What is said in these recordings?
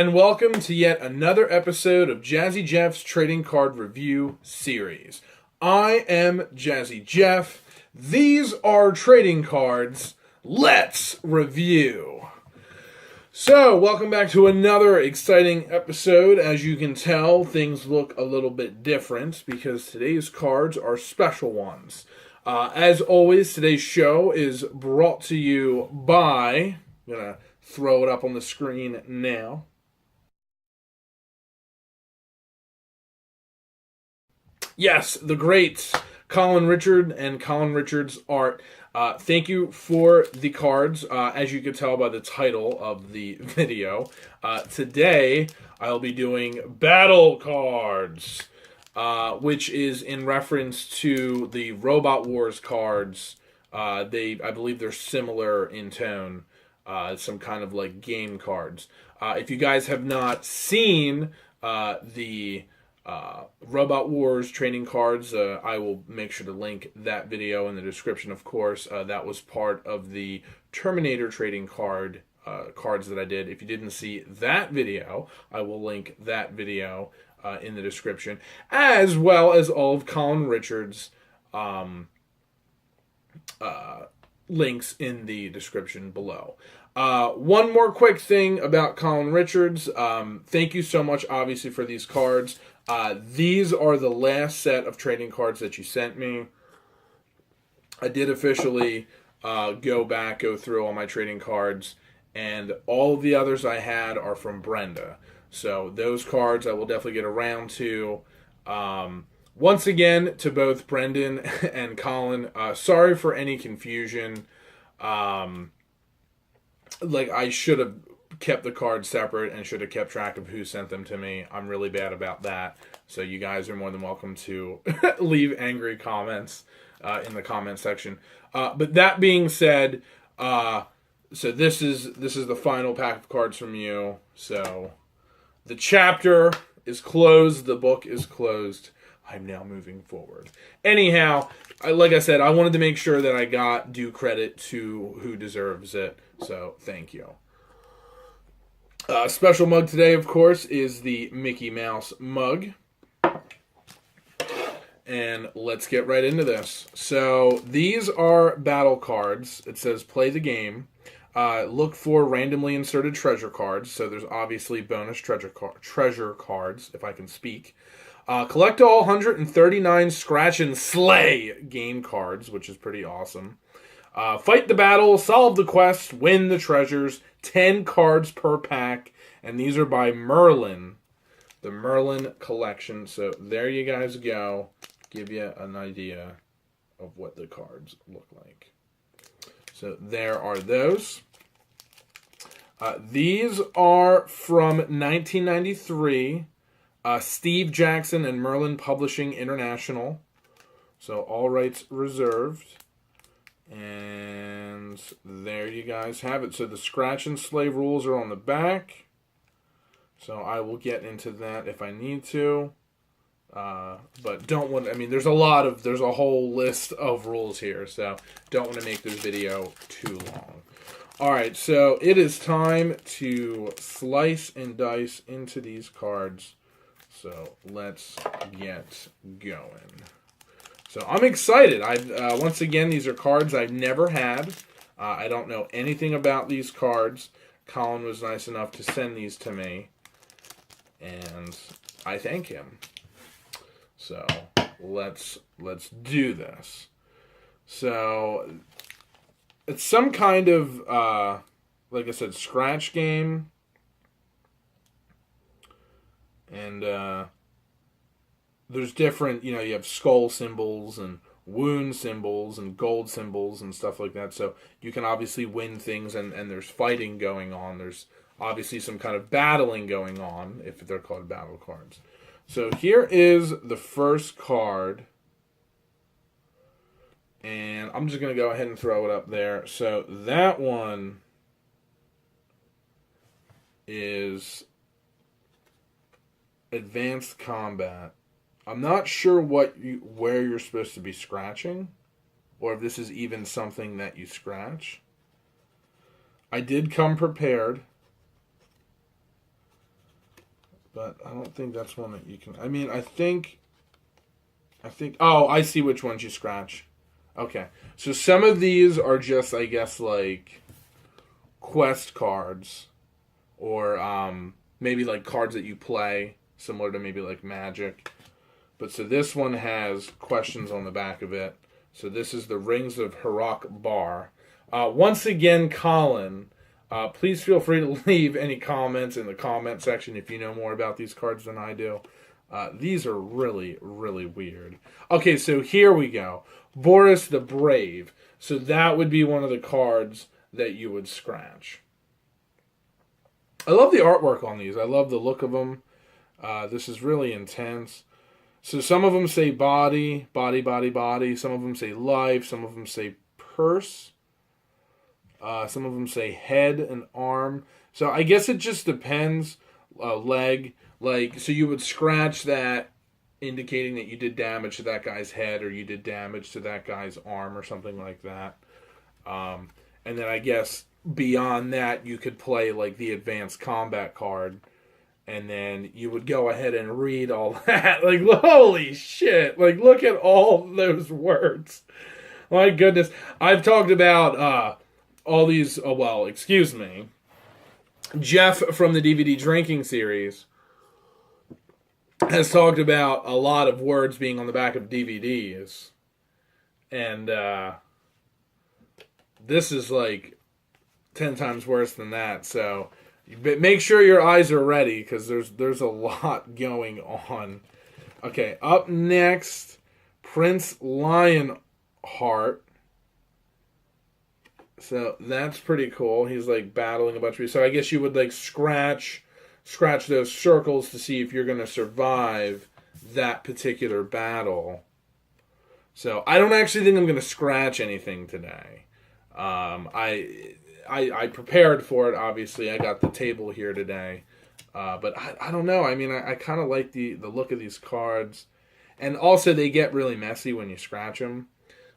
and welcome to yet another episode of Jazzy Jeff's Trading Card Review Series. I am Jazzy Jeff. These are trading cards. Let's review. So, welcome back to another exciting episode. As you can tell, things look a little bit different because today's cards are special ones. As always, today's show is brought to you by... I'm going to throw it up on the screen now. Yes, the great Colin Richard and Colin Richard's art. Thank you for the cards. As you can tell by the title of the video, today I'll be doing BattleCards, which is in reference to the Robot Wars cards. I believe they're similar in tone. Some kind of like game cards. If you guys have not seen the Robot Wars trading cards, I will make sure to link that video in the description, of course. That was part of the Terminator trading cards that I did. If you didn't see that video, I will link that video in the description, as well as all of Colin Richard's links in the description below. One more quick thing about Colin Richards. Thank you so much, obviously, for these cards. These are the last set of trading cards that you sent me. I did officially go through all my trading cards, and all of the others I had are from Brenda. So those cards I will definitely get around to. Once again, to both Brendan and Colin, sorry for any confusion. I should have kept the cards separate and should have kept track of who sent them to me. I'm really bad about that. So you guys are more than welcome to leave angry comments in the comment section. But that being said, so this is the final pack of cards from you. So the chapter is closed. The book is closed. I'm now moving forward. Anyhow, like I said, I wanted to make sure that I got due credit to who deserves it. So, thank you. Special mug today, of course, is the Mickey Mouse mug. And let's get right into this. So, these are battle cards. It says play the game. Look for randomly inserted treasure cards. So, there's obviously bonus treasure cards, if I can speak. Collect all 139 Scratch and Slay game cards, which is pretty awesome. Fight the battle, solve the quest, win the treasures. 10 cards per pack, and these are by Merlin, the Merlin collection. So there you guys go. Give you an idea of what the cards look like. So there are those. These are from 1993. Steve Jackson and Merlin Publishing International. So all rights reserved. And there you guys have it. So the Scratch and Slay rules are on the back. So I will get into that if I need to. But don't want, there's a whole list of rules here. So don't want to make this video too long. Alright, so it is time to slice and dice into these cards. So let's get going. So I'm excited. Once again, these are cards I've never had. I don't know anything about these cards. Colin was nice enough to send these to me, and I thank him. So let's do this. So it's some kind of like I said, scratch game. And there's different, you have skull symbols and wound symbols and gold symbols and stuff like that. So you can obviously win things, and there's fighting going on. There's obviously some kind of battling going on, if they're called battle cards. So here is the first card. And I'm just going to go ahead and throw it up there. So that one is Advanced Combat. I'm not sure where you're supposed to be scratching, or if this is even something that you scratch. I did come prepared. But I don't think that's one that you can... I mean, I think... Oh, I see which ones you scratch. Okay. So some of these are just, I guess, like quest cards. Or maybe like cards that you play. Similar to maybe like Magic. But so this one has questions on the back of it. So this is the Rings of Herak Bar. Once again, Colin, please feel free to leave any comments in the comment section if you know more about these cards than I do. These are really, really weird. Okay, so here we go. Boris the Brave. So that would be one of the cards that you would scratch. I love the artwork on these. I love the look of them. This is really intense. So some of them say body, body, body, body. Some of them say life. Some of them say purse. Some of them say head and arm. So I guess it just depends. Leg. Like, so you would scratch that, indicating that you did damage to that guy's head or you did damage to that guy's arm or something like that. And then I guess beyond that, you could play like the advanced combat card. And then you would go ahead and read all that. Like, holy shit. Like, look at all those words. My goodness. I've talked about all these, excuse me. Jeff from the DVD Drinking series has talked about a lot of words being on the back of DVDs. And this is like 10 times worse than that. So make sure your eyes are ready because there's a lot going on. Okay, up next, Prince Lionheart. So that's pretty cool. He's like battling a bunch of people. So I guess you would like scratch those circles to see if you're going to survive that particular battle. So I don't actually think I'm going to scratch anything today. I prepared for it, obviously. I got the table here today. But I don't know. I mean, I kind of like the look of these cards. And also they get really messy when you scratch them.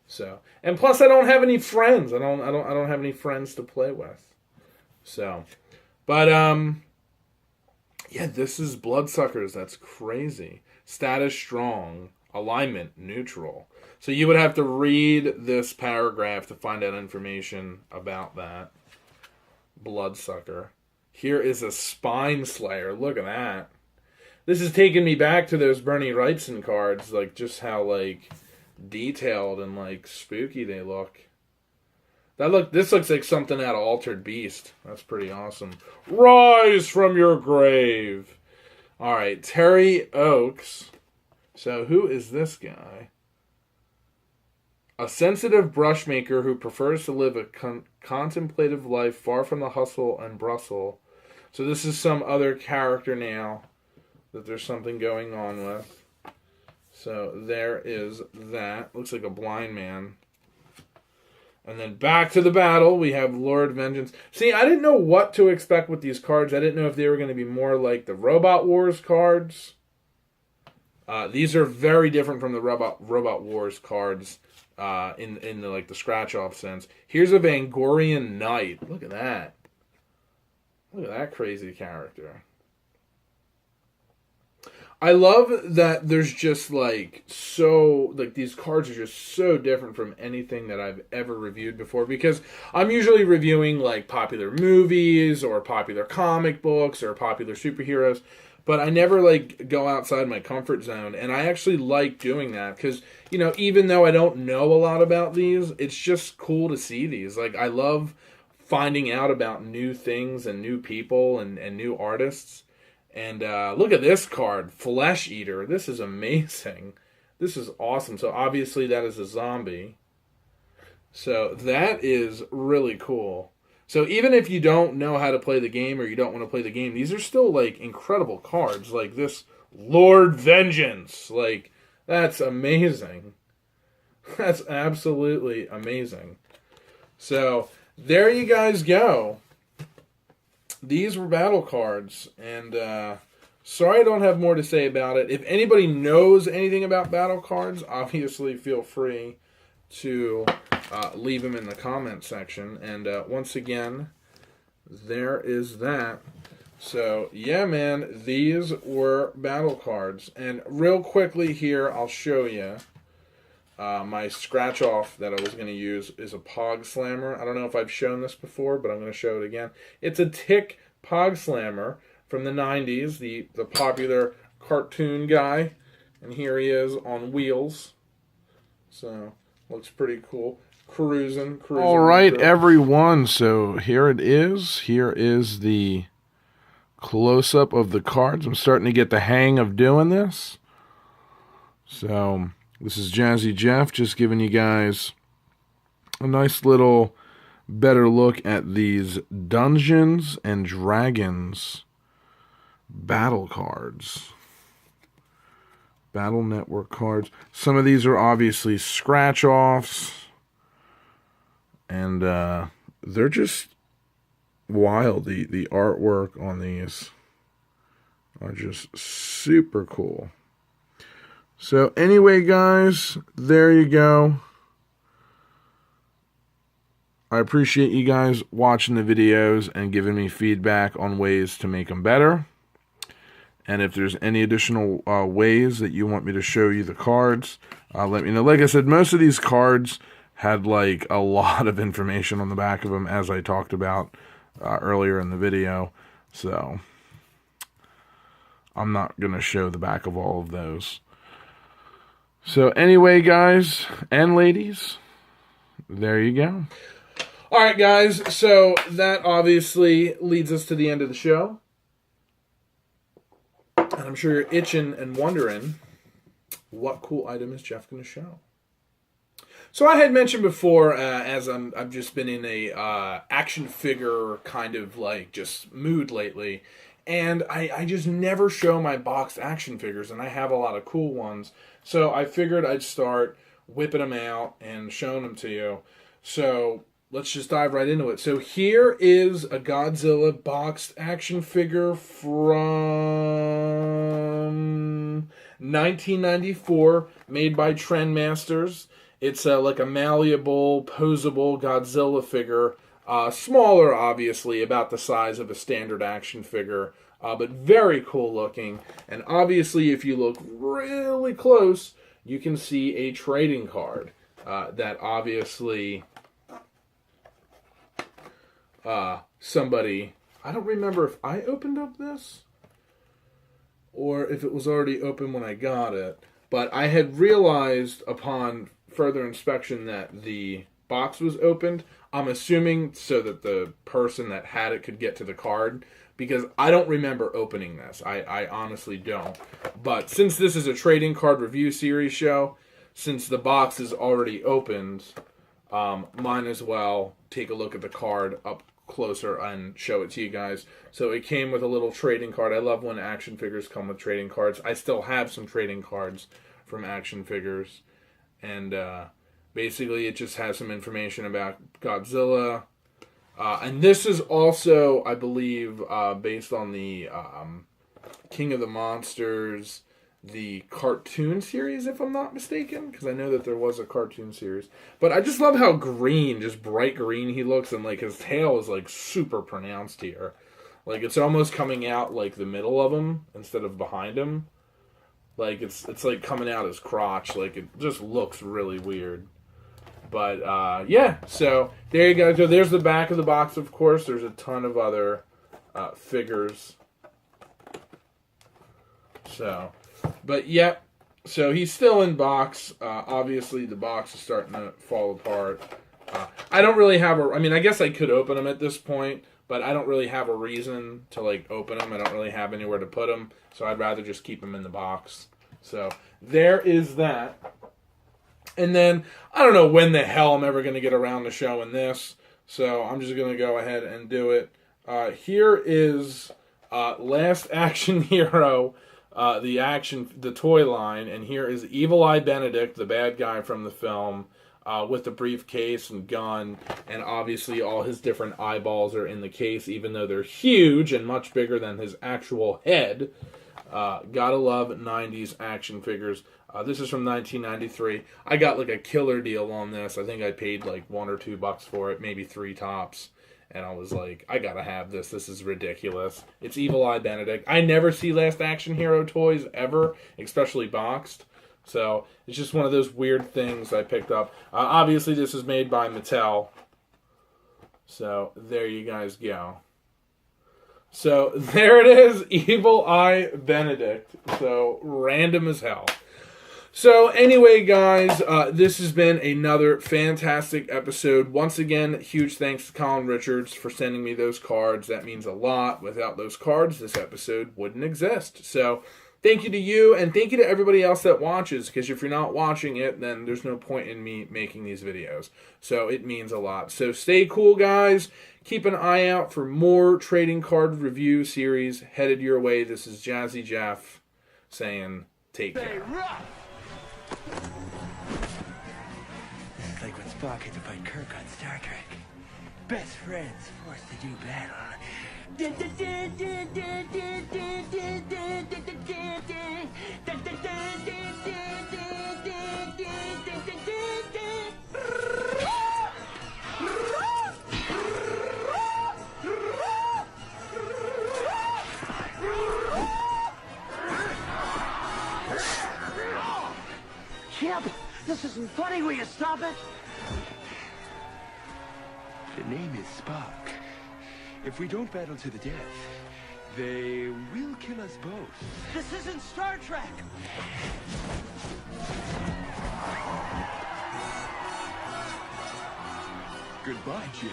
So, and plus I don't have any friends. I don't have any friends to play with. So, but yeah, this is Bloodsuckers. That's crazy. Status strong. Alignment neutral. So you would have to read this paragraph to find out information about that. Bloodsucker. Here is a Spine Slayer. Look at that. This is taking me back to those Bernie Wrightson cards. Like, just how, like, detailed and, like, spooky they look. This looks like something out of Altered Beast. That's pretty awesome. Rise from your grave. Alright, Terry Oakes. So, who is this guy? A sensitive brushmaker who prefers to live a contemplative life far from the hustle and bustle. So this is some other character now that there's something going on with. So there is that. Looks like a blind man. And then back to the battle, we have Lord Vengeance. See, I didn't know what to expect with these cards. I didn't know if they were going to be more like the Robot Wars cards. These are very different from the Robot Wars cards in the like the scratch-off sense. Here's a Vangorian Knight. Look at that. Look at that crazy character. I love that there's just like these cards are just so different from anything that I've ever reviewed before, because I'm usually reviewing like popular movies or popular comic books or popular superheroes, but I never like go outside my comfort zone, and I actually like doing that because, you know, even though I don't know a lot about these, it's just cool to see these. Like, I love finding out about new things and new people and new artists. And look at this card, Flesh Eater. This is amazing. This is awesome. So obviously that is a zombie. So that is really cool. So even if you don't know how to play the game or you don't want to play the game, these are still like incredible cards. Like this Lord Vengeance. Like, that's amazing. That's absolutely amazing. So there you guys go. These were battle cards, and sorry I don't have more to say about it. If anybody knows anything about battle cards, obviously feel free to leave them in the comment section. And once again, there is that. So, yeah, man, these were battle cards. And real quickly here, I'll show you. My scratch off that I was going to use is a Pog Slammer. I don't know if I've shown this before, but I'm going to show it again. It's a Tick Pog Slammer from the 90s, the popular cartoon guy. And here he is on wheels. So, looks pretty cool. Cruising. All right, everyone. So, here it is. Here is the close-up of the cards. I'm starting to get the hang of doing this. So, this is Jazzy Jeff just giving you guys a nice little better look at these Dungeons and Dragons battle cards. Battle Network cards. Some of these are obviously scratch-offs. And they're just wild. The artwork on these are just super cool. So anyway, guys, there you go. I appreciate you guys watching the videos and giving me feedback on ways to make them better. And if there's any additional ways that you want me to show you the cards, let me know. Like I said, most of these cards had like a lot of information on the back of them, as I talked about earlier in the video. So I'm not going to show the back of all of those. So anyway, guys and ladies, there you go. All right, guys. So that obviously leads us to the end of the show. And I'm sure you're itching and wondering, what cool item is Jeff going to show? So I had mentioned before, as I've just been in a action figure kind of like just mood lately, and I just never show my boxed action figures, and I have a lot of cool ones. So I figured I'd start whipping them out and showing them to you. So let's just dive right into it. So here is a Godzilla boxed action figure from 1994, made by Trendmasters. It's like a malleable, posable Godzilla figure. Smaller, obviously, about the size of a standard action figure. But very cool looking. And obviously, if you look really close, you can see a trading card. That obviously somebody... I don't remember if I opened up this, or if it was already open when I got it. But I had realized upon further inspection that the box was opened. I'm assuming so that the person that had it could get to the card, because I don't remember opening this. I honestly don't. But since this is a trading card review series show, since the box is already opened, might as well take a look at the card up closer and show it to you guys. So it came with a little trading card. I love when action figures come with trading cards. I still have some trading cards from action figures. And basically it just has some information about Godzilla. And this is also, I believe, based on the King of the Monsters, the cartoon series, if I'm not mistaken. Because I know that there was a cartoon series. But I just love how green, just bright green he looks. And like his tail is like super pronounced here. Like it's almost coming out like the middle of him instead of behind him. Like, it's like coming out his crotch. Like, it just looks really weird. But, yeah. So, there you go. So, there's the back of the box, of course. There's a ton of other figures. So, but, yeah. So, he's still in box. Obviously, the box is starting to fall apart. I don't really have a... I mean, I guess I could open them at this point. But I don't really have a reason to, like, open them. I don't really have anywhere to put them. So I'd rather just keep them in the box. So there is that. And then, I don't know when the hell I'm ever going to get around to showing this. So I'm just going to go ahead and do it. Here is Last Action Hero, the toy line. And here is Evil Eye Benedict, the bad guy from the film. With the briefcase and gun, and obviously all his different eyeballs are in the case, even though they're huge and much bigger than his actual head. Gotta love 90s action figures. This is from 1993. I got like a killer deal on this. I think I paid like $1 or $2 for it, maybe 3 tops. and I was like, I gotta have this. This is ridiculous. It's Evil Eye Benedict. I never see Last Action Hero toys ever, especially boxed. So it's just one of those weird things I picked up. Obviously, this is made by Mattel. So there you guys go. So there it is, Evil Eye Benedict. So random as hell. So anyway, guys, this has been another fantastic episode. Once again, huge thanks to Colin Richards for sending me those cards. That means a lot. Without those cards, this episode wouldn't exist. So thank you to you, and thank you to everybody else that watches, because if you're not watching it, then there's no point in me making these videos. So it means a lot. So stay cool, guys. Keep an eye out for more trading card review series headed your way. This is Jazzy Jeff saying, take care. It's like when Spock had to fight Kirk on Star Trek. Best friends forced to do battle. Chip, this isn't funny. Will you stop it? The name is Spock. If we don't battle to the death, they will kill us both. This isn't Star Trek. Goodbye, Jim.